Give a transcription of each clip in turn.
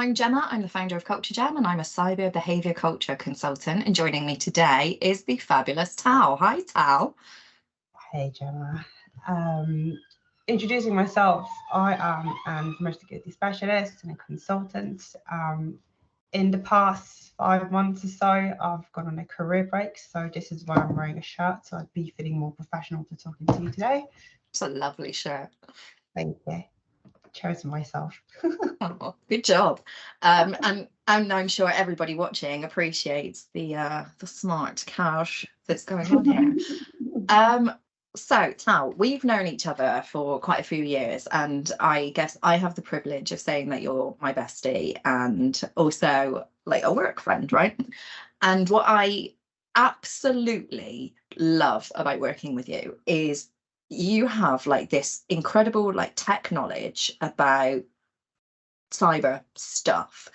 I'm Gemma. I'm the founder of Culture Gem, and I'm a cyber behaviour culture consultant. And joining me today is the fabulous Tal. Hi, Tal. Hey, Jemma. Introducing myself, I am an investigative specialist and a consultant. In the past 5 months or so, I've gone on a career break. So this is why I'm wearing a shirt. So I'd be feeling more professional to talking to you today. It's a lovely shirt. Thank you. Chosen myself. Oh, good job. And I'm sure everybody watching appreciates the smart cash that's going on here. So, Tal, we've known each other for quite a few years, and I guess I have the privilege of saying that you're my bestie and also like a work friend, right? And what I absolutely love about working with you is you have like this incredible like tech knowledge about cyber stuff.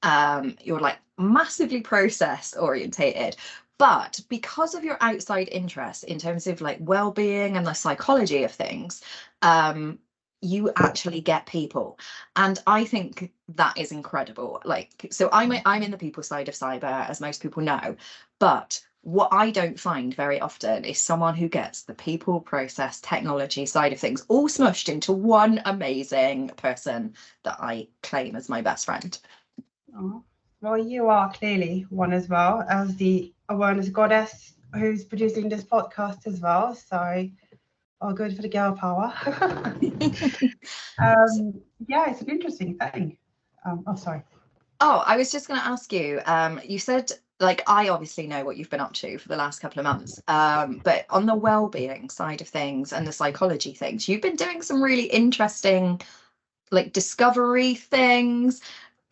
You're like massively process orientated, but because of your outside interest in terms of like well-being and the psychology of things, you actually get people, and I think that is incredible. Like, so I'm in the people side of cyber, as most people know, but what I don't find very often is someone who gets the people, process, technology side of things all smushed into one amazing person that I claim as my best friend. Oh, well, you are clearly one as well, as the awareness goddess who's producing this podcast as well. So, all good for the girl power. Yeah, it's an interesting thing. Sorry. Oh, I was just going to ask you, you said, like, I obviously know what you've been up to for the last couple of months, but on the well-being side of things and the psychology things, you've been doing some really interesting, like, discovery things.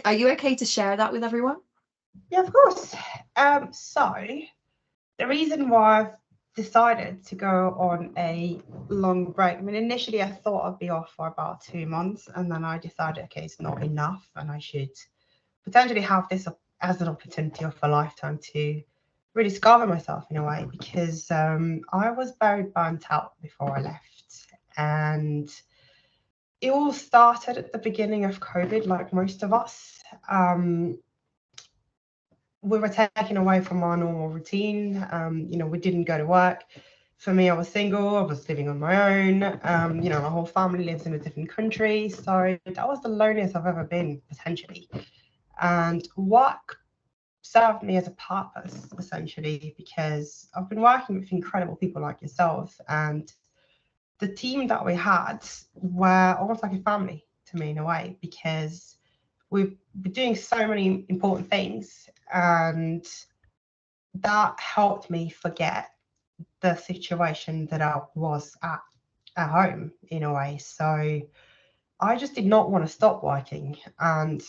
Are you okay to share that with everyone? Yeah, of course. So the reason why I've decided to go on a long break, I mean, initially I thought I'd be off for about 2 months, and then I decided, okay, it's not enough, and I should potentially have this as an opportunity of a lifetime to rediscover myself in a way, because I was very burnt out before I left, and it all started at the beginning of COVID, like most of us. We were taken away from our normal routine. We didn't go to work. For me, I was single. I was living on my own. My whole family lives in a different country. So that was the loneliest I've ever been, potentially. And work served me as a purpose, essentially, because I've been working with incredible people like yourself. And the team that we had were almost like a family to me in a way, because we've been doing so many important things, and that helped me forget the situation that I was at home in a way. So I just did not want to stop working, and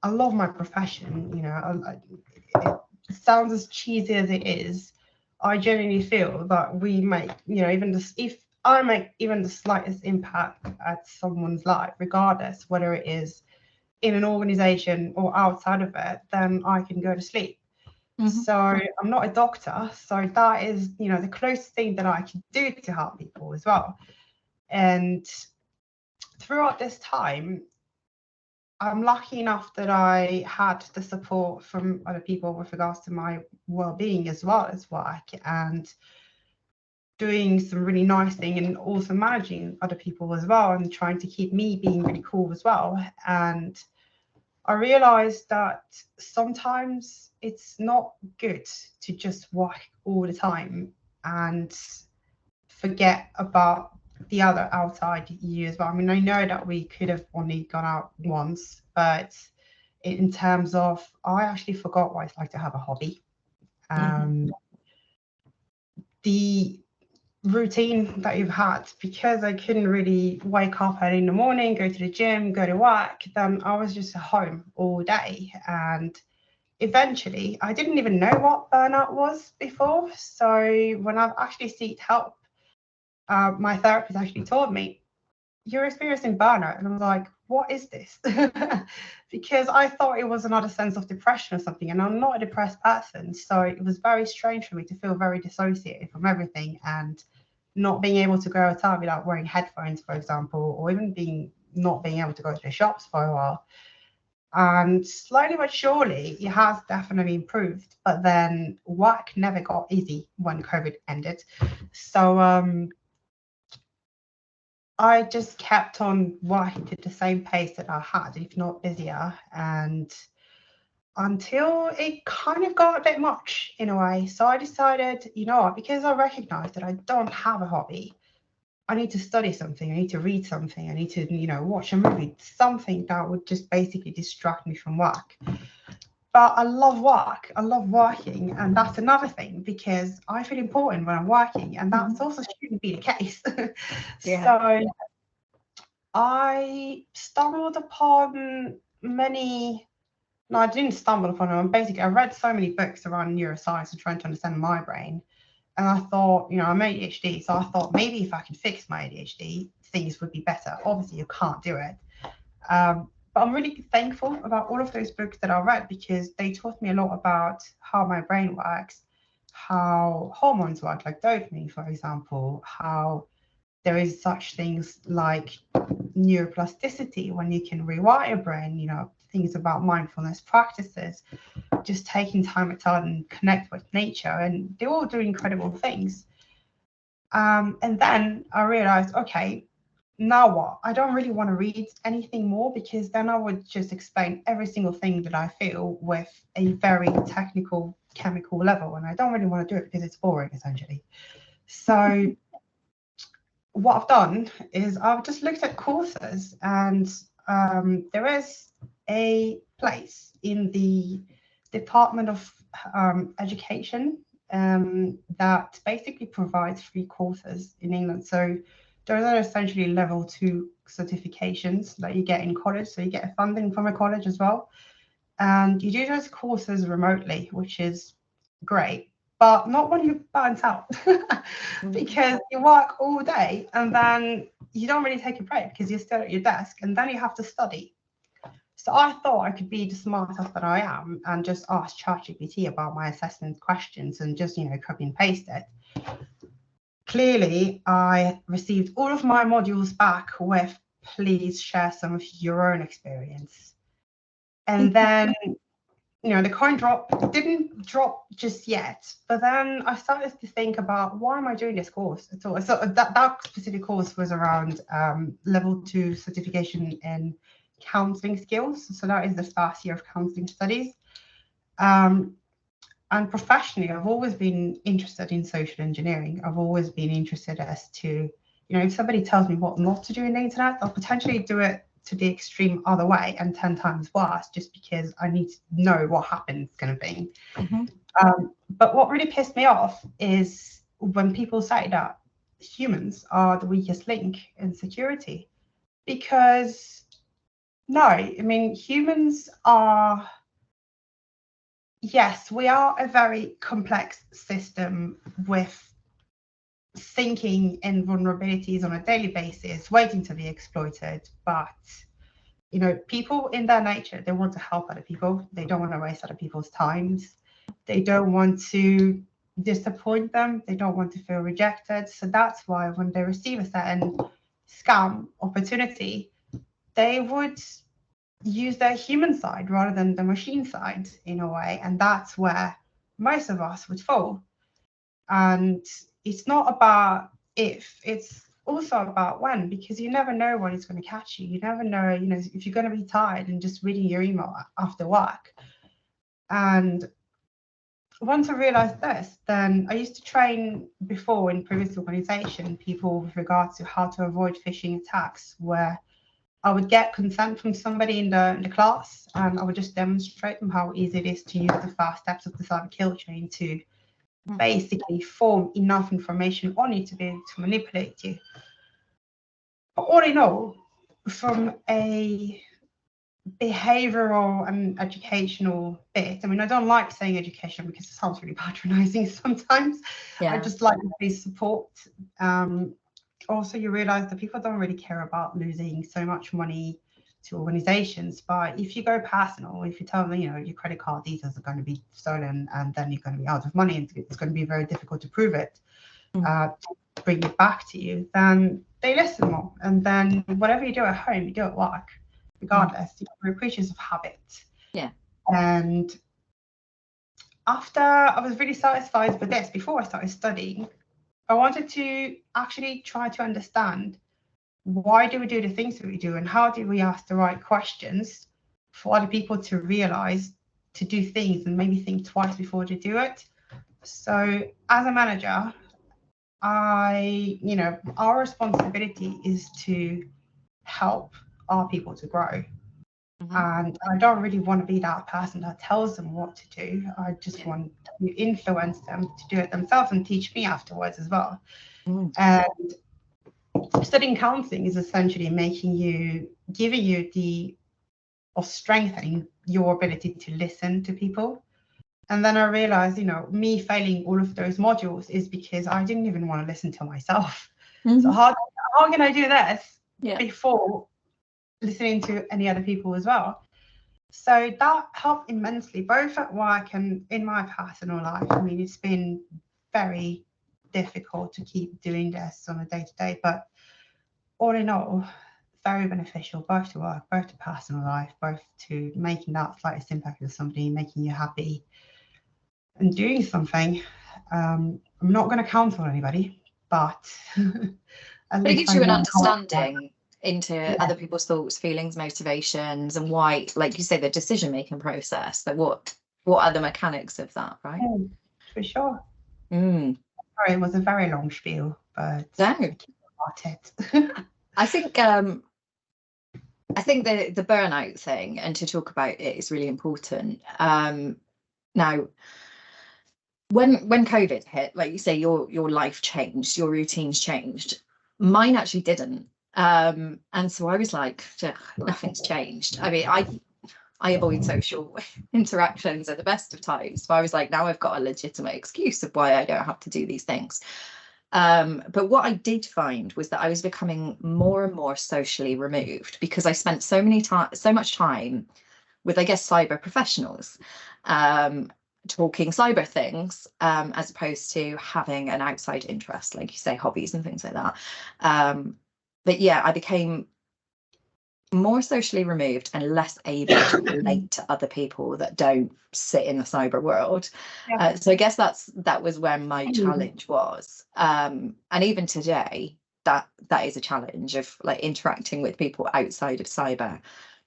I love my profession. It sounds as cheesy as it is. I genuinely feel that we make, if I make even the slightest impact at someone's life, regardless whether it is in an organization or outside of it, then I can go to sleep. Mm-hmm. So I'm not a doctor, so that is, the closest thing that I can do to help people as well. And throughout this time, I'm lucky enough that I had the support from other people with regards to my well-being as well as work, and doing some really nice thing, and also managing other people as well, and trying to keep me being really cool as well. And I realized that sometimes it's not good to just work all the time and forget about the other outside you as well. I mean, I know that we could have only gone out once, but in terms of, I actually forgot what it's like to have a hobby. The routine that you've had, because I couldn't really wake up early in the morning, go to the gym, go to work, then I was just at home all day. And eventually, I didn't even know what burnout was before. So when I've actually sought help, my therapist actually told me, you're experiencing burnout. And I was like, what is this? Because I thought it was another sense of depression or something, and I'm not a depressed person. So it was very strange for me to feel very dissociated from everything, and not being able to go outside without wearing headphones, for example, or even not being able to go to the shops for a while. And slowly but surely, it has definitely improved. But then work never got easy when COVID ended. So I just kept on working at the same pace that I had, if not busier. And until it kind of got a bit much in a way. So I decided, you know what, because I recognized that I don't have a hobby, I need to study something, I need to read something, I need to, you know, watch a movie, something that would just basically distract me from work. But I love work, I love working, and that's another thing, because I feel important when I'm working, and that's also shouldn't be the case. Yeah. So I stumbled upon many. No, I didn't stumble upon them. Basically, I read so many books around neuroscience and trying to understand my brain. And I thought, you know, I'm ADHD. So I thought maybe if I could fix my ADHD, things would be better. Obviously, you can't do it. But I'm really thankful about all of those books that I read, because they taught me a lot about how my brain works, how hormones work, like dopamine, for example, how there is such things like neuroplasticity, when you can rewire your brain, you know, things about mindfulness practices, just taking time outside and connect with nature, and they all do incredible things. And then I realized, okay, now what? I don't really want to read anything more, because then I would just explain every single thing that I feel with a very technical chemical level, and I don't really want to do it because it's boring, essentially. So what I've done is I've just looked at courses, and there is a place in the Department of Education that basically provides free courses in England. So those are essentially level 2 certifications that you get in college. So you get funding from a college as well. And you do those courses remotely, which is great, but not when you're burnt out, because you work all day and then you don't really take a break because you're still at your desk, and then you have to study. So I thought I could be the smartest that I am and just ask ChatGPT about my assessment questions and just, you know, copy and paste it. Clearly, I received all of my modules back with, please share some of your own experience. And then, you know, the coin didn't drop just yet, but then I started to think about, why am I doing this course at all? So that specific course was around level 2 certification in counselling skills. So that is the first year of counselling studies. And professionally, I've always been interested in social engineering. I've always been interested as to, you know, if somebody tells me what not to do in the internet, I'll potentially do it to the extreme other way and 10 times worse, just because I need to know what happens kind of thing. But what really pissed me off is when people say that humans are the weakest link in security, because no, I mean, humans are, yes, we are a very complex system with thinking and vulnerabilities on a daily basis, waiting to be exploited. But, you know, people in their nature, they want to help other people. They don't want to waste other people's times. They don't want to disappoint them. They don't want to feel rejected. So that's why when they receive a certain scam opportunity, they would use their human side rather than the machine side in a way. And that's where most of us would fall. And it's not about if, it's also about when, because you never know when it's going to catch you. You never know, you know, if you're going to be tired and just reading your email after work. And once I realized this, then I used to train before in previous organization people with regards to how to avoid phishing attacks, where I would get consent from somebody in the class, and I would just demonstrate them how easy it is to use the 5 steps of the cyber kill chain to basically form enough information on you to be able to manipulate you. But all in all, from a behavioral and educational bit, I mean, I don't like saying education because it sounds really patronizing sometimes. I just like to say support. Also, you realize that people don't really care about losing so much money to organizations, but if you go personal, if you tell them, you know, your credit card details are going to be stolen and then you're going to be out of money and it's going to be very difficult to prove it, to bring it back to you, then they listen more. And then whatever you do at home, you do at work. regardless. You know, we're creatures of habit. Yeah. And after I was really satisfied with this, before I started studying, I wanted to actually try to understand, why do we do the things that we do, and how do we ask the right questions for other people to realize to do things and maybe think twice before they do it. So as a manager, our responsibility is to help our people to grow. And I don't really want to be that person that tells them what to do. I just want to influence them to do it themselves and teach me afterwards as well. And studying counseling is essentially giving you strengthening your ability to listen to people. And then I realized, me failing all of those modules is because I didn't even want to listen to myself. So how can I do this before listening to any other people as well? So that helped immensely, both at work and in my personal life. I mean, it's been very difficult to keep doing this on a day-to-day, but all in all, very beneficial, both to work, both to personal life, both to making that slightest impact with somebody, making you happy and doing something. I'm not going to counsel anybody, but it gives you an understanding into other people's thoughts, feelings, motivations, and why, like you say, the decision-making process. That what are the mechanics of that, right? For sure. Sorry, it was a very long spiel, but I think the burnout thing, and to talk about it, is really important. Now, when COVID hit, like you say, your life changed, your routines changed. Mine actually didn't. And so I was like, nothing's changed. I mean, I avoid social interactions at the best of times. So I was like, now I've got a legitimate excuse of why I don't have to do these things. But what I did find was that I was becoming more and more socially removed, because I spent so much time with, I guess, cyber professionals, talking cyber things, as opposed to having an outside interest, like you say, hobbies and things like that. But yeah, I became more socially removed and less able to relate to other people that don't sit in the cyber world. So I guess that was where my challenge was. And even today, that is a challenge of like interacting with people outside of cyber.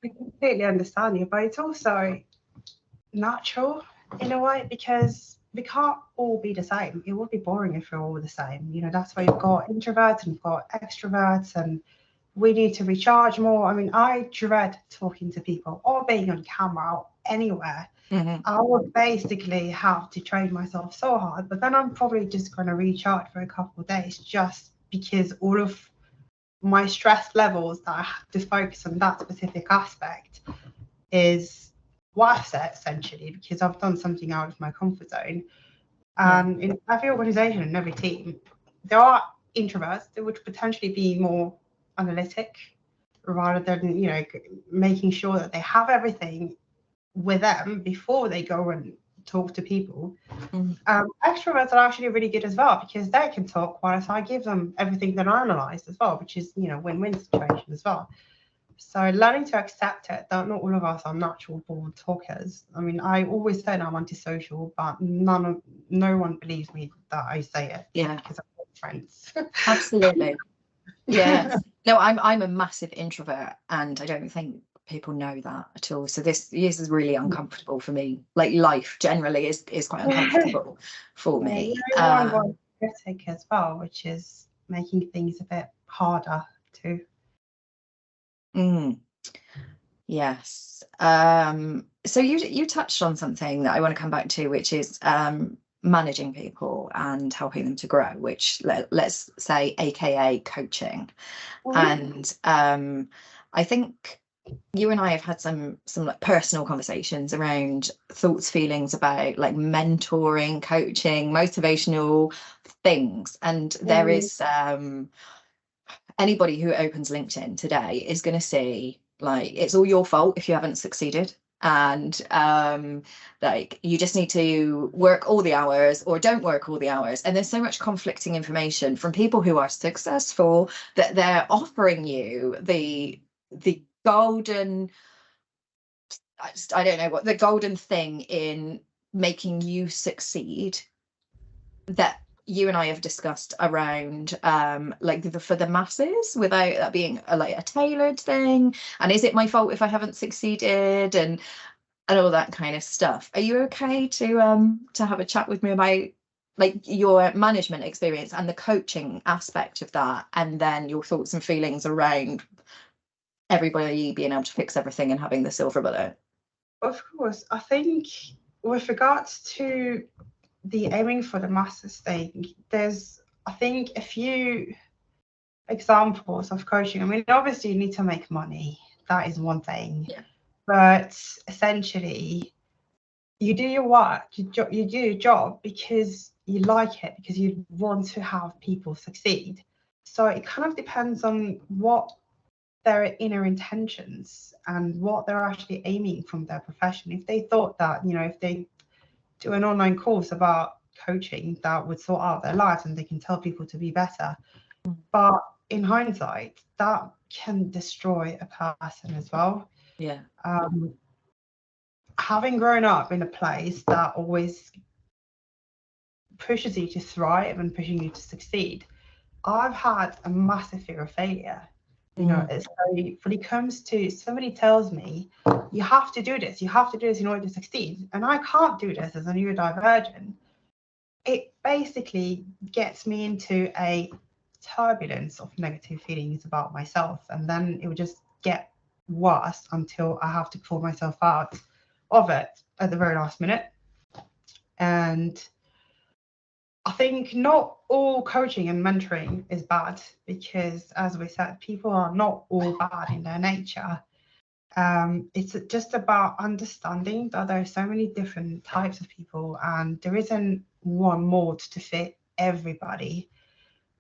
I completely understand you, but it's also natural in a way, because we can't all be the same. It would be boring if we're all the same. That's why you've got introverts and you've got extroverts, and we need to recharge more. I mean, I dread talking to people or being on camera or anywhere. I would basically have to train myself so hard, but then I'm probably just going to recharge for a couple of days, just because all of my stress levels that I have to focus on that specific aspect is worth it, essentially, because I've done something out of my comfort zone. And in every organization and every team, there are introverts that would potentially be more analytic, rather than making sure that they have everything with them before they go and talk to people. Extroverts are actually really good as well, because they can talk whilst I give them everything that I analysed as well, which is win-win situation as well. So learning to accept it, that not all of us are natural born talkers. I mean, I always say I'm antisocial, but no one believes me that I say it. Because I've got friends. Absolutely. Yes. No, I'm a massive introvert, and I don't think people know that at all. So this is really uncomfortable for me. Like, life generally is quite uncomfortable for me. I'm critic as well, which is making things a bit harder too. Yes. So you touched on something that I want to come back to, which is managing people and helping them to grow, which let's say AKA coaching. And I think you and I have had some like personal conversations around thoughts, feelings about like mentoring, coaching, motivational things. And there is anybody who opens LinkedIn today is going to see like it's all your fault if you haven't succeeded, and like you just need to work all the hours or don't work all the hours. And there's so much conflicting information from people who are successful that they're offering you the golden, I don't know what the golden thing in making you succeed that you and I have discussed around like for the masses without that being like a tailored thing? And is it my fault if I haven't succeeded, and all that kind of stuff? Are you okay to have a chat with me about like your management experience and the coaching aspect of that, and then your thoughts and feelings around everybody being able to fix everything and having the silver bullet? Of course. I think with regards to the aiming for the masses thing, there's, I think, a few examples of coaching. I mean, obviously you need to make money. That is one thing. Yeah. But essentially, you do your work, you do your job because you like it, because you want to have people succeed. So it kind of depends on what their inner intentions and what they're actually aiming from their profession. If they thought that, you know, if they do an online course about coaching, that would sort out their lives and they can tell people to be better. But in hindsight, that can destroy a person as well. Yeah. Having grown up in a place that always pushes you to thrive and pushing you to succeed, I've had a massive fear of failure. You know, it's very, when it comes to somebody tells me you have to do this in order to succeed, and I can't do this as a neurodivergent, it basically gets me into a turbulence of negative feelings about myself, and then it would just get worse until I have to pull myself out of it at the very last minute. And I think not all coaching and mentoring is bad, because, as we said, people are not all bad in their nature. It's just about understanding that there are so many different types of people, and there isn't one mold to fit everybody.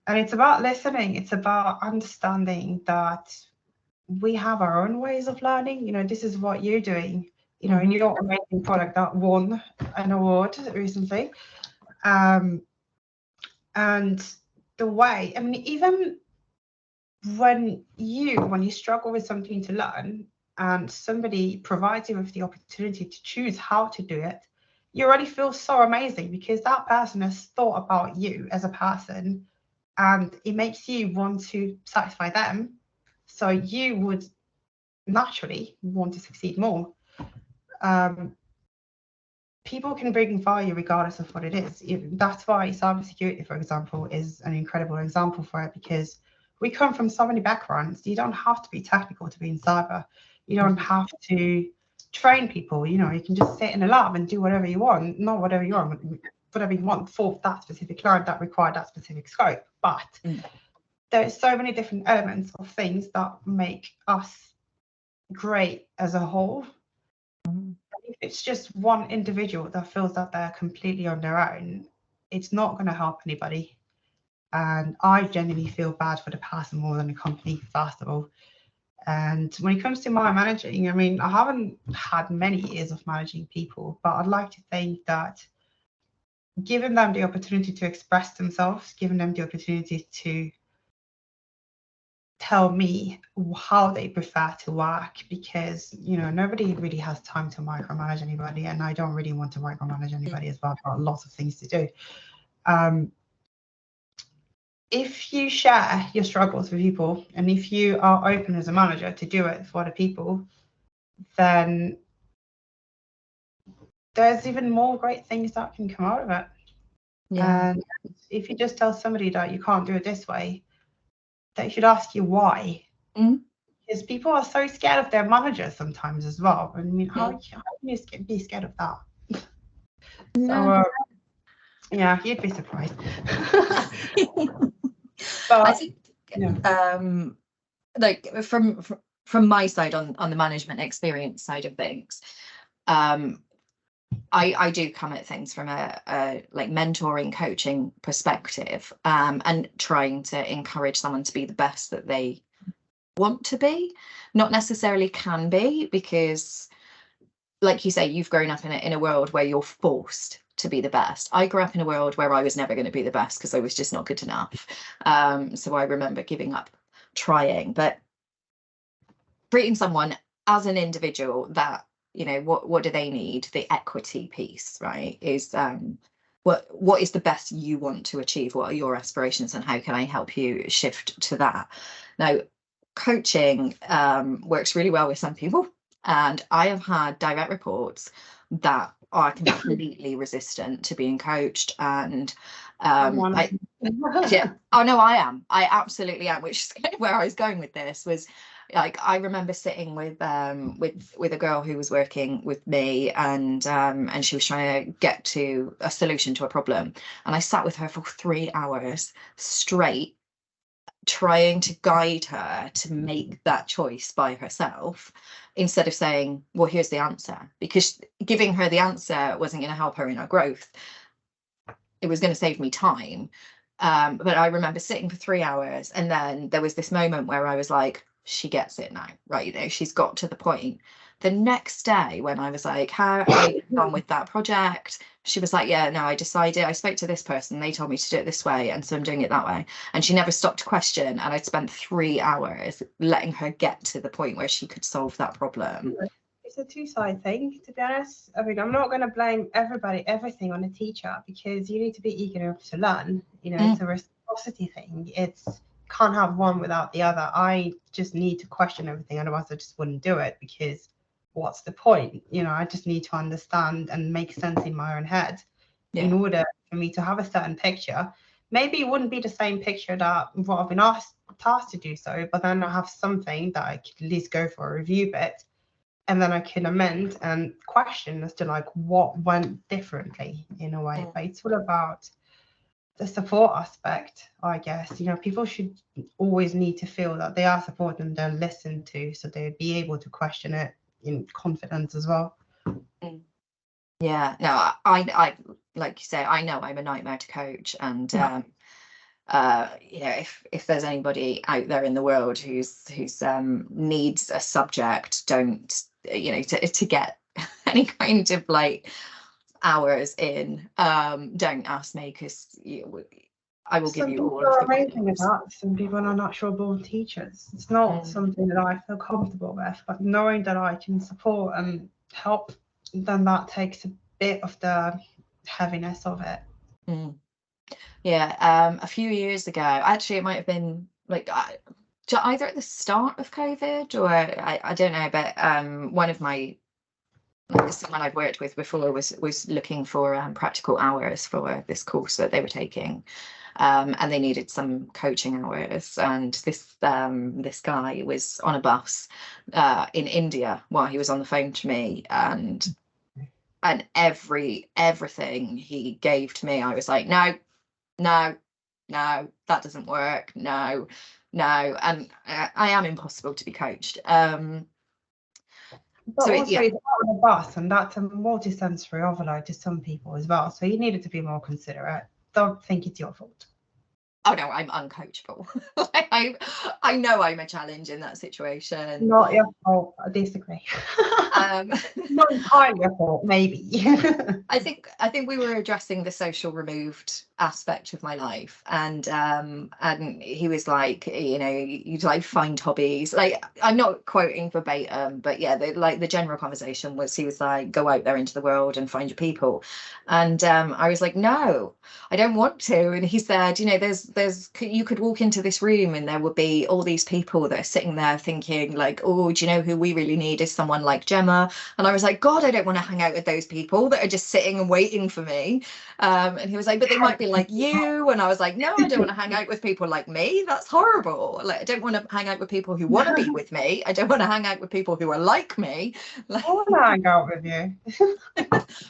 And it's about listening. It's about understanding that we have our own ways of learning. You know, this is what you're doing. You know, in your amazing product that won an award recently. And the way, I mean, even when you struggle with something to learn and somebody provides you with the opportunity to choose how to do it, you already feel so amazing, because that person has thought about you as a person, and it makes you want to satisfy them. So you would naturally want to succeed more. People can bring value regardless of what it is. That's why cybersecurity, for example, is an incredible example for it, because we come from so many backgrounds. You don't have to be technical to be in cyber. You don't have to train people. You know, you can just sit in a lab and do whatever you want, not whatever you want, but whatever you want for that specific client that require that specific scope. But there's so many different elements of things that make us great as a whole. If it's just one individual that feels that they're completely on their own, it's not going to help anybody. And I genuinely feel bad for the person more than the company, first of all. And when it comes to my managing, I mean, I haven't had many years of managing people, but I'd like to think that giving them the opportunity to express themselves, giving them the opportunity to tell me how they prefer to work, because, you know, nobody really has time to micromanage anybody, and I don't really want to micromanage anybody as well. I've got lots of things to do. If you share your struggles with people, and if you are open as a manager to do it for other people, then there's even more great things that can come out of it. And if you just tell somebody that you can't do it this way, they should ask you why. Because people are so scared of their managers sometimes as well. I mean, how can you be scared of that? So yeah, you'd be surprised. But I think like from my side on the management experience side of things, I do come at things from a like mentoring, coaching perspective, and trying to encourage someone to be the best that they want to be, not necessarily can be, because like you say, you've grown up in a world where you're forced to be the best. I grew up in a world where I was never going to be the best because I was just not good enough. So I remember giving up trying. But treating someone as an individual, that, you know, what do they need? The equity piece, right, is what is the best you want to achieve? What are your aspirations, and how can I help you shift to that? Now, coaching works really well with some people, and I have had direct reports that are completely resistant to being coached, and yeah, oh no, I absolutely am, which is kind of where I was going with this. Was like, I remember sitting with a girl who was working with me, and she was trying to get to a solution to a problem, and I sat with her for 3 hours straight, trying to guide her to make that choice by herself, instead of saying, well, here's the answer, because giving her the answer wasn't going to help her in her growth. It was going to save me time. But I remember sitting for 3 hours, and then there was this moment where I was like, she gets it now, right? You know, she's got to the point. The next day, when I was like, how are you on with that project? She was like, yeah, no, I decided, I spoke to this person, they told me to do it this way, and so I'm doing it that way. And she never stopped to question, and I'd spent 3 hours letting her get to the point where she could solve that problem. It's a two-side thing, to be honest. I mean, I'm not going to blame everything on a teacher, because you need to be eager enough to learn. You know, it's a reciprocity thing. It's can't have one without the other. I just need to question everything, otherwise I just wouldn't do it, because what's the point? You know, I just need to understand and make sense in my own head in order for me to have a certain picture. Maybe it wouldn't be the same picture that what I've been tasked to do so, but then I have something that I could at least go for a review bit, and then I can amend and question as to like what went differently in a way. But it's all about the support aspect, I guess. You know, people should always need to feel that they are supported and they're listened to, so they'd be able to question it in confidence as well. Yeah, no, I like you say, I know I'm a nightmare to coach, and you know, if there's anybody out there in the world who's needs a subject, don't, you know, to get any kind of like hours in, don't ask me, because I will give you all of the amazing at that. Some people are natural born teachers. It's not something that I feel comfortable with, but knowing that I can support and help, then that takes a bit of the heaviness of it. Yeah, a few years ago, actually, it might have been like either at the start of COVID, or I don't know, but one of my, someone I'd worked with before was looking for practical hours for this course that they were taking, and they needed some coaching hours, and this guy was on a bus in India while he was on the phone to me, and everything he gave to me, I was like, no, that doesn't work, no. And I am impossible to be coached. But so also it's on a bus, and that's a multi-sensory overload to some people as well, so you needed to be more considerate. Don't think it's your fault. Oh no, I'm uncoachable. I know I'm a challenge in that situation. Not your fault. I disagree. Not entirely your fault, maybe. I think we were addressing the social removed aspect of my life, and he was like, you know, you'd like find hobbies. Like, I'm not quoting verbatim, but yeah, the general conversation was, he was like, go out there into the world and find your people. And I was like, no, I don't want to. And he said, you know, there's you could walk into this room and there would be all these people that are sitting there thinking like, oh, do you know who we really need is someone like Jemma? And I was like, God, I don't want to hang out with those people that are just sitting and waiting for me. And he was like, but they might be like you. And I was like, no, I don't want to hang out with people like me. That's horrible. Like, I don't want to hang out with people who want to be with me. I don't want to hang out with people who are like me. Like, I want to hang out with you.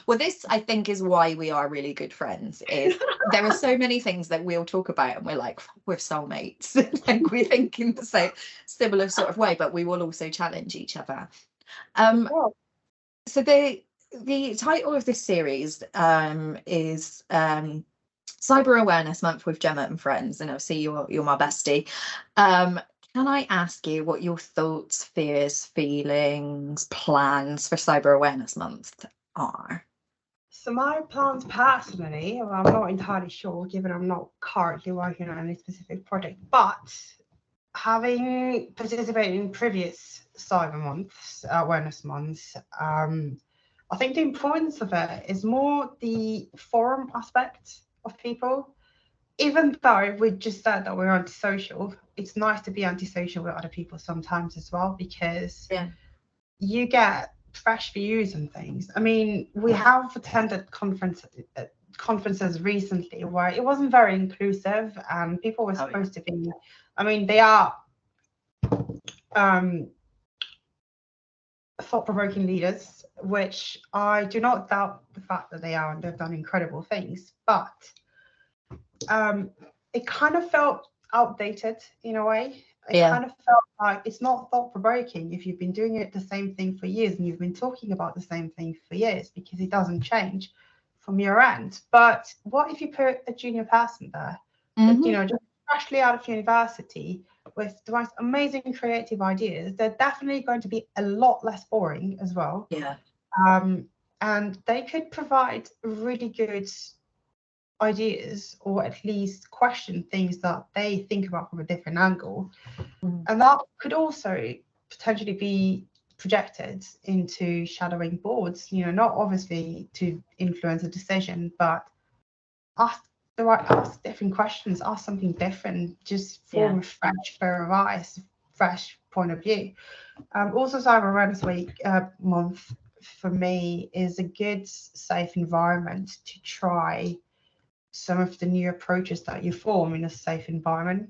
Well, this, I think, is why we are really good friends. Is there are so many things that we'll talk about and we're like, we're soulmates. Like, we think in the same similar sort of way, but we will also challenge each other. So the title of this series is Cyber Awareness Month with Jemma and Friends, and obviously you're my bestie. Can I ask you what your thoughts, fears, feelings, plans for Cyber Awareness Month are? So my plans personally, I'm not entirely sure, given I'm not currently working on any specific project, but having participated in previous Cyber Months, Awareness Months, I think the importance of it is more the forum aspect of people. Even though we just said that we're antisocial, it's nice to be antisocial with other people sometimes as well, because you get fresh views and things. I mean, we have attended conferences recently where it wasn't very inclusive, and people were supposed to be, I mean, they are thought-provoking leaders, which I do not doubt the fact that they are, and they've done incredible things, but it kind of felt outdated in a way. It kind of felt like it's not thought-provoking if you've been doing it the same thing for years and you've been talking about the same thing for years, because it doesn't change from your end. But what if you put a junior person there, that, you know, just freshly out of university with the most amazing creative ideas? They're definitely going to be a lot less boring as well. And they could provide really good ideas, or at least question things that they think about from a different angle. And that could also potentially be projected into shadowing boards, you know, not obviously to influence a decision, but ask different questions, ask something different, just form a fresh pair of eyes, fresh point of view. Also, Cyber Awareness Week month for me is a good, safe environment to try some of the new approaches that you form in a safe environment.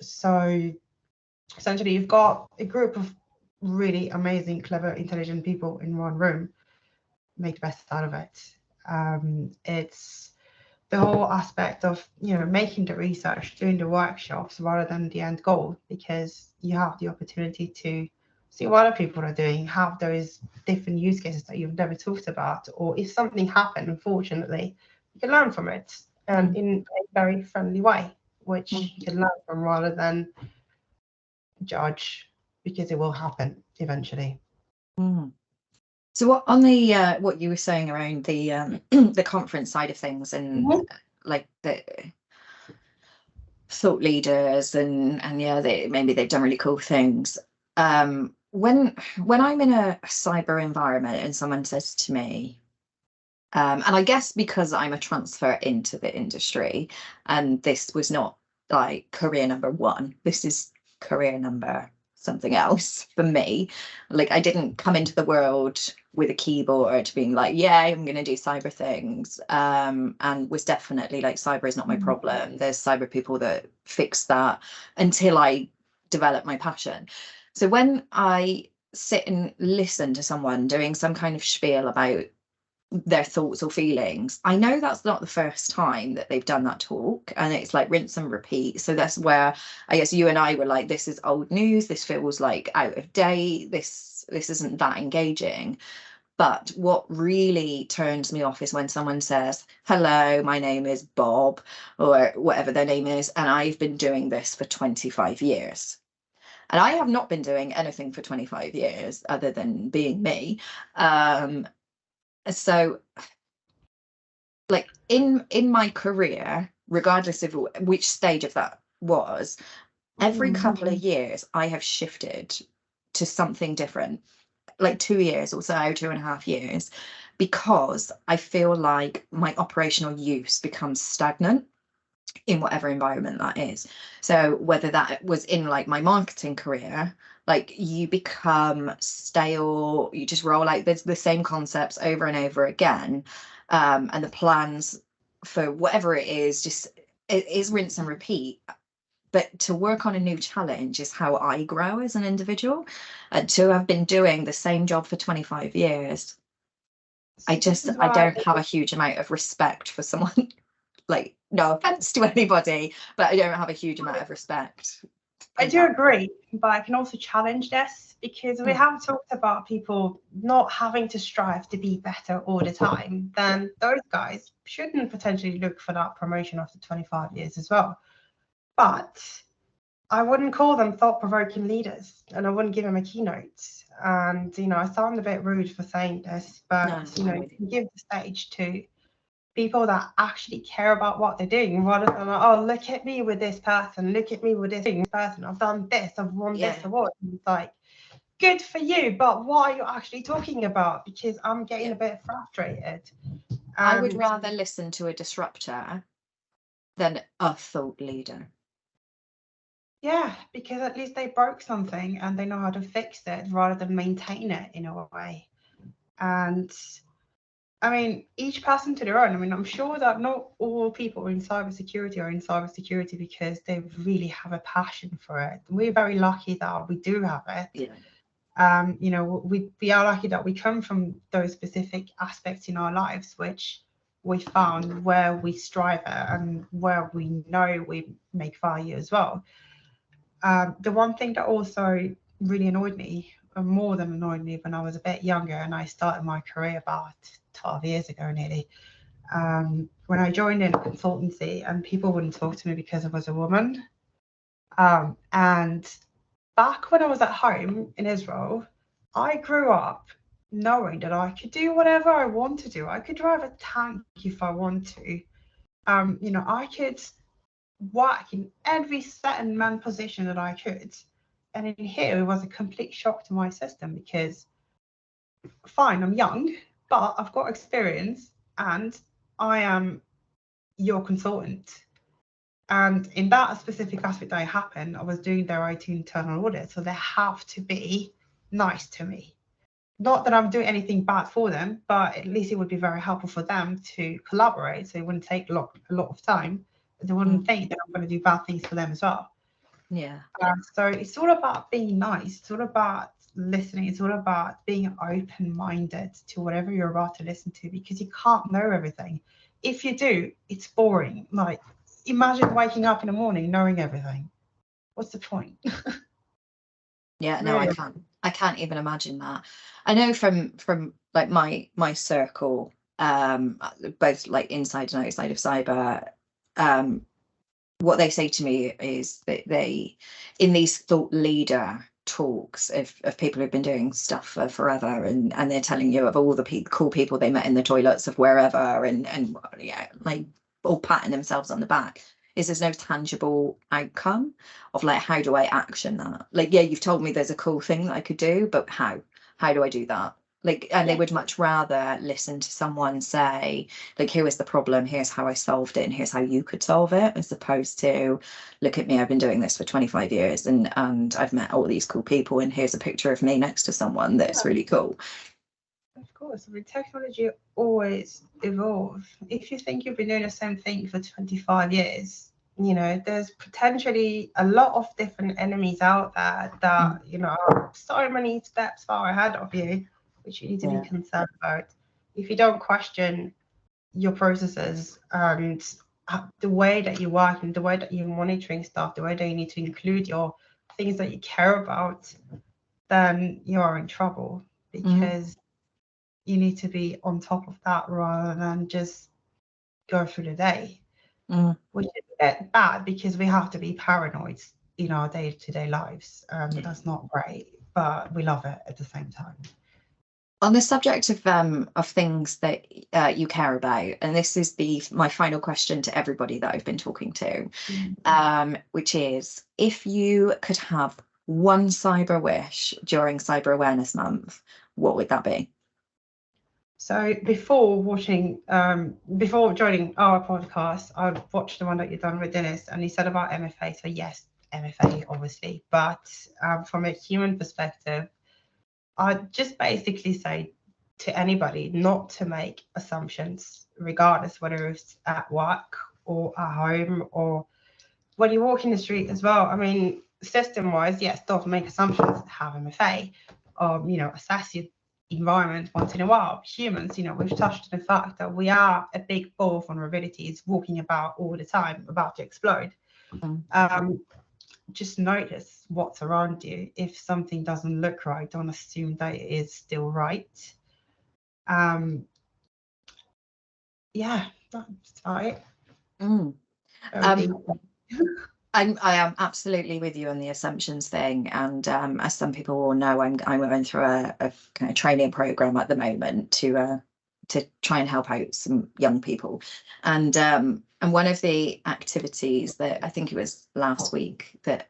So essentially, you've got a group of really amazing, clever, intelligent people in one room. Make the best out of it. It's the whole aspect of, you know, making the research, doing the workshops rather than the end goal, because you have the opportunity to see what other people are doing, have those different use cases that you've never talked about, or if something happened, unfortunately, you can learn from it, and in a very friendly way, which you can learn from rather than judge, because it will happen eventually. So what on the what you were saying around the the conference side of things, and like the thought leaders, and maybe they've done really cool things. When I'm in a cyber environment and someone says to me, and I guess because I'm a transfer into the industry, and this was not like career number one, this is career number something else for me. Like, I didn't come into the world with a keyboard being like, yeah, I'm going to do cyber things, and was definitely like, cyber is not my problem. There's cyber people that fix that, until I develop my passion. So when I sit and listen to someone doing some kind of spiel about their thoughts or feelings, I know that's not the first time that they've done that talk, and it's like rinse and repeat. So that's where I guess you and I were like, this is old news, this feels like out of date, this isn't that engaging. But what really turns me off is when someone says, hello, my name is Bob, or whatever their name is, and I've been doing this for 25 years. And I have not been doing anything for 25 years other than being me. So like in my career, regardless of which stage of that was, every couple of years I have shifted to something different, like 2 years or so, 2.5 years, because I feel like my operational use becomes stagnant in whatever environment that is. So whether that was in like my marketing career, like you become stale, you just roll out the same concepts over and over again, and the plans for whatever it is, just it is rinse and repeat. But to work on a new challenge is how I grow as an individual. And to have been doing the same job for 25 years, I don't have a huge amount of respect for someone. Like, no offense to anybody, but I don't have a huge amount of respect. I do agree, but I can also challenge this, because we have talked about people not having to strive to be better all the time. Then those guys shouldn't potentially look for that promotion after 25 years as well. But I wouldn't call them thought-provoking leaders, and I wouldn't give them a keynote. And, you know, I sound a bit rude for saying this, but, you know, you give the stage to people that actually care about what they're doing, rather than, oh, look at me with this person, look at me with this person, I've done this, I've won this award. And it's like, good for you, but what are you actually talking about? Because I'm getting a bit frustrated. I would rather listen to a disruptor than a thought leader. Yeah, because at least they broke something and they know how to fix it rather than maintain it in a way. And I mean, each person to their own. I mean, I'm sure that not all people in cybersecurity are in cybersecurity because they really have a passion for it. We're very lucky that we do have it. Yeah. You know, we are lucky that we come from those specific aspects in our lives, which we found where we strive at and where we know we make value as well. The one thing that also really annoyed me, more than annoyed me, when I was a bit younger and I started my career about 12 years ago nearly, when I joined in a consultancy and people wouldn't talk to me because I was a woman. And back when I was at home in Israel, I grew up knowing that I could do whatever I want to do. I could drive a tank if I want to. You know, I could work in every certain man position that I could. And in here, it was a complete shock to my system because, fine, I'm young, but I've got experience and I am your consultant. And in that specific aspect that happened, I was doing their IT internal audit. So they have to be nice to me. Not that I'm doing anything bad for them, but at least it would be very helpful for them to collaborate. So it wouldn't take a lot of time. They wouldn't think that I'm going to do bad things for them as well. Yeah. So it's all about being nice. It's all about listening. It's all about being open-minded to whatever you're about to listen to, because you can't know everything. If you do, it's boring. Like, imagine waking up in the morning knowing everything. What's the point? Yeah, no, Really? I can't even imagine that. I know from like my circle, both like inside and outside of cyber, what they say to me is that they, in these thought leader talks of people who've been doing stuff for forever, and they're telling you of all the cool people they met in the toilets of wherever, and yeah, like all patting themselves on the back, is there's no tangible outcome of like, how do I action that? Like, yeah, you've told me there's a cool thing that I could do, but how do I do that? Like, and they would much rather listen to someone say, like, here was the problem, here's how I solved it, and here's how you could solve it, as opposed to, look at me, I've been doing this for 25 years and I've met all these cool people, and here's a picture of me next to someone that's really cool. Of course, I mean, technology always evolves. If you think you've been doing the same thing for 25 years, you know, there's potentially a lot of different enemies out there that, you know, are so many steps far ahead of you, which you need to be concerned about. If you don't question your processes and the way that you work and the way that you're monitoring stuff, the way that you need to include your things that you care about, then you are in trouble, because you need to be on top of that rather than just go through the day, which is a bit bad because we have to be paranoid in our day-to-day lives. That's not great, but we love it at the same time. On the subject of things that you care about, and this is my final question to everybody that I've been talking to, which is, if you could have one cyber wish during Cyber Awareness Month, what would that be? So before joining our podcast, I watched the one that you've done with Dennis, and he said about MFA. So yes, MFA, obviously, but from a human perspective, I'd just basically say to anybody not to make assumptions, regardless whether it's at work or at home or when you walk in the street as well. I mean, system-wise, yes, don't make assumptions, have MFA, or, you know, assess your environment once in a while. Humans, you know, we've touched on the fact that we are a big ball of vulnerabilities walking about all the time, about to explode. Just notice what's around you. If something doesn't look right, don't assume that it is still right. Yeah, that's right. I am absolutely with you on the assumptions thing, and as some people will know, I'm going through a kind of training program at the moment to try and help out some young people. And one of the activities that I think it was last week that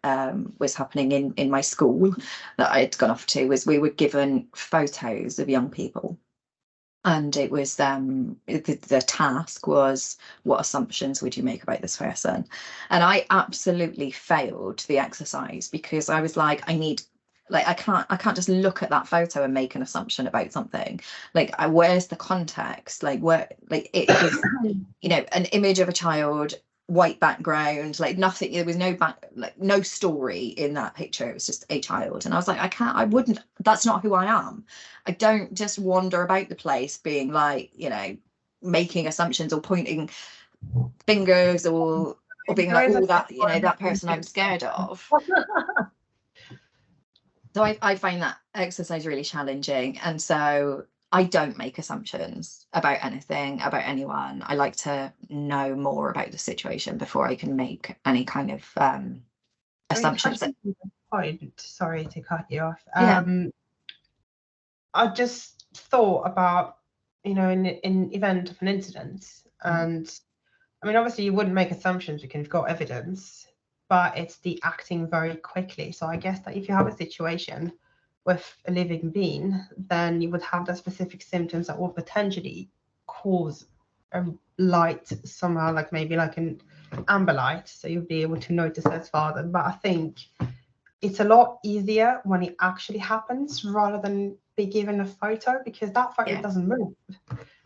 was happening in my school that I'd gone off to was we were given photos of young people. And it was the task was, what assumptions would you make about this person? And I absolutely failed the exercise because I was like, I can't just look at that photo and make an assumption about something. Like, where's the context? Like, where, like, it was, you know, an image of a child, white background, like nothing. There was no story in that picture. It was just a child. And I was like, I wouldn't, that's not who I am. I don't just wander about the place being like, you know, making assumptions or pointing fingers or being like, oh, that, you know, that person I'm scared of. So I find that exercise really challenging. And so I don't make assumptions about anything, about anyone. I like to know more about the situation before I can make any kind of assumptions. Sorry to cut you off. Yeah. I just thought about, you know, in event of an incident, and I mean, obviously you wouldn't make assumptions because you've got evidence, but it's the acting very quickly. So I guess that if you have a situation with a living being, then you would have the specific symptoms that will potentially cause a light somehow, like maybe like an amber light, so you'll be able to notice that further. But I think it's a lot easier when it actually happens rather than be given a photo, because that photo doesn't move.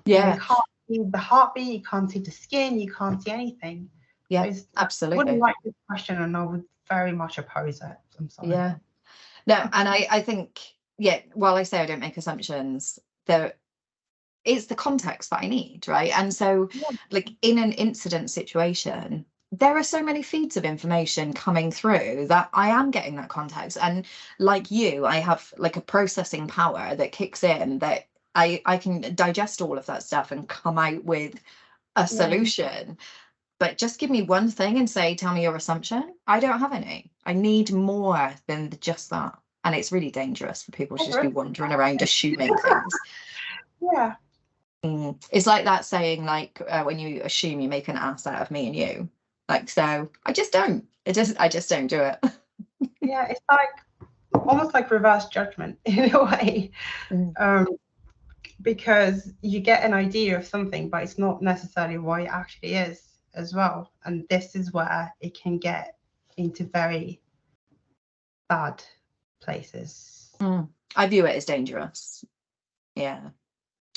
Yeah. You can't see the heartbeat, you can't see the skin, you can't see anything. Yeah, so absolutely. I wouldn't like this question, and I would very much oppose it. I'm sorry. Yeah. No, and I think, while I say I don't make assumptions, it's the context that I need, right? And so, like, in an incident situation, there are so many feeds of information coming through that I am getting that context. And like you, I have like a processing power that kicks in that I can digest all of that stuff and come out with a solution. But just give me one thing and say, tell me your assumption. I don't have any. I need more than just that. And it's really dangerous for people to just be wandering around assuming things. Yeah. It's like that saying, like, when you assume, you make an ass out of me and you. Like, so I just don't. I just don't do it. Yeah, it's like almost like reverse judgment in a way. Because you get an idea of something, but it's not necessarily what it actually is as well. And this is where it can get into very bad places. I view it as dangerous. Yeah.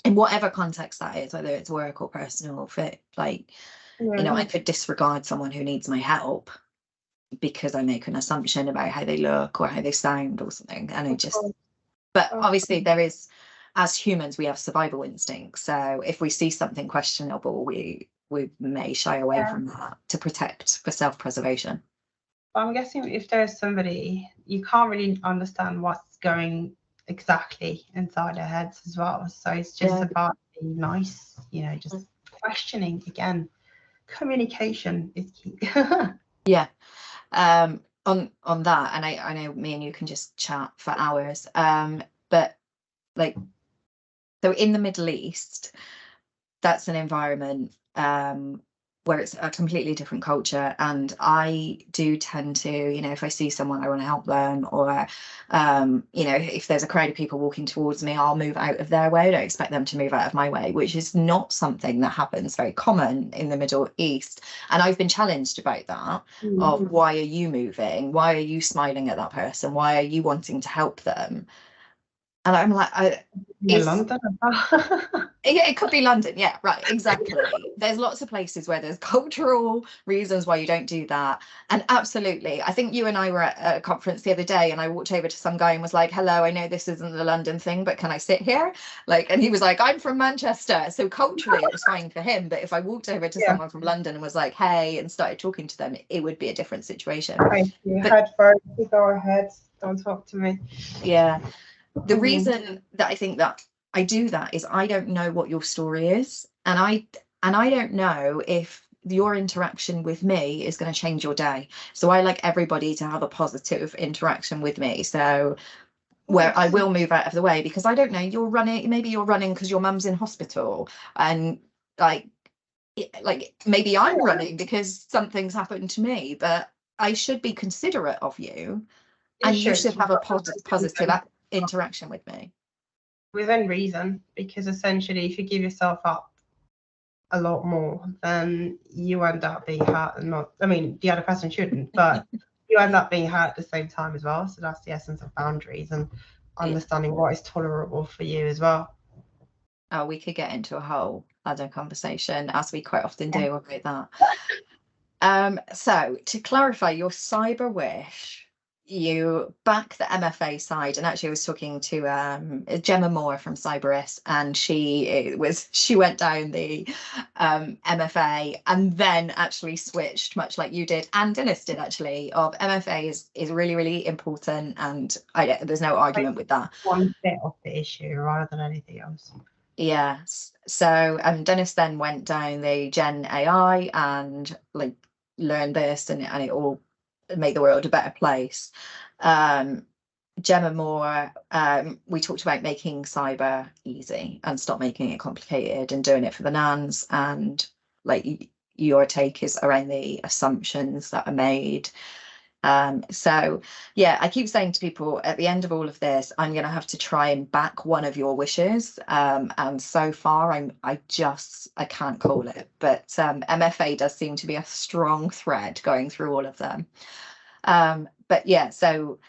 In whatever context that is, whether it's work or personal or fit, like, you know, I could disregard someone who needs my help because I make an assumption about how they look or how they sound or something. And but obviously there is, as humans, we have survival instincts. So if we see something questionable, we may shy away from that to protect, for self-preservation. I'm guessing if there's somebody, you can't really understand what's going exactly inside their heads as well. So it's just about being nice, you know, just questioning again. Communication is key. Yeah. On that, and I know me and you can just chat for hours. But like, so in the Middle East, that's an environment where it's a completely different culture, and I do tend to, you know, if I see someone, I want to help them, or you know, if there's a crowd of people walking towards me, I'll move out of their way. I don't expect them to move out of my way, which is not something that happens very common in the Middle East. And I've been challenged about that, of why are you moving? Why are you smiling at that person? Why are you wanting to help them? And I'm like, London. Yeah, it could be London. Yeah, right, exactly. There's lots of places where there's cultural reasons why you don't do that. And absolutely, I think you and I were at a conference the other day, and I walked over to some guy and was like, hello, I know this isn't the London thing, but can I sit here? Like, and he was like, I'm from Manchester. So culturally it was fine for him. But if I walked over to someone from London and was like, hey, and started talking to them, it would be a different situation. Thank you. You go ahead. Don't talk to me. Yeah. The reason that I think that I do that is I don't know what your story is, and I don't know if your interaction with me is going to change your day. So I like everybody to have a positive interaction with me. So where I will move out of the way, because I don't know, maybe you're running because your mum's in hospital, and like maybe I'm running because something's happened to me, but I should be considerate of you, and you should have a positive interaction with me. Within reason, because essentially if you give yourself up a lot more, then you end up being hurt, and not, I mean, the other person shouldn't, but you end up being hurt at the same time as well. So that's the essence of boundaries, and understanding what is tolerable for you as well. Oh, we could get into a whole other conversation, as we quite often do, about that. So to clarify, your cyber wish, you back the MFA side, and actually I was talking to Jemma from CyberAwarenessMonth, and she went down the MFA and then actually switched, much like you did and Dennis did actually, of MFA is really, really important, and there's no argument with that. One bit of the issue rather than anything else. Yes. So Dennis then went down the Gen AI and like learned this, and it all made the world a better place. Jemma, we talked about making cyber easy and stop making it complicated and doing it for the nans, and like your take is around the assumptions that are made. So yeah, I keep saying to people at the end of all of this, I'm going to have to try and back one of your wishes, and so far I can't call it, but MFA does seem to be a strong thread going through all of them. But yeah, so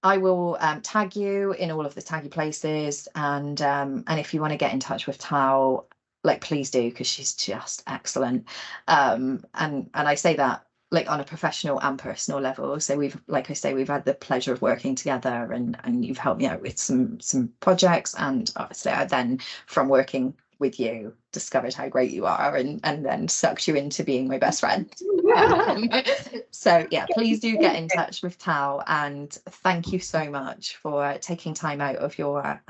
I will tag you in all of the taggy places, and if you want to get in touch with Tao, like, please do, because she's just excellent. And I say that like on a professional and personal level. So we've had the pleasure of working together, and you've helped me out with some projects, and obviously I then, from working with you, discovered how great you are, and then sucked you into being my best friend. So yeah, please do get in touch with Tao, and thank you so much for taking time out of your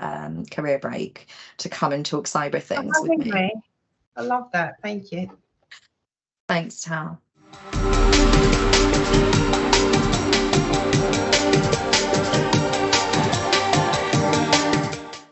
career break to come and talk cyber things with me. I love that. Thank you. Thanks, Tao.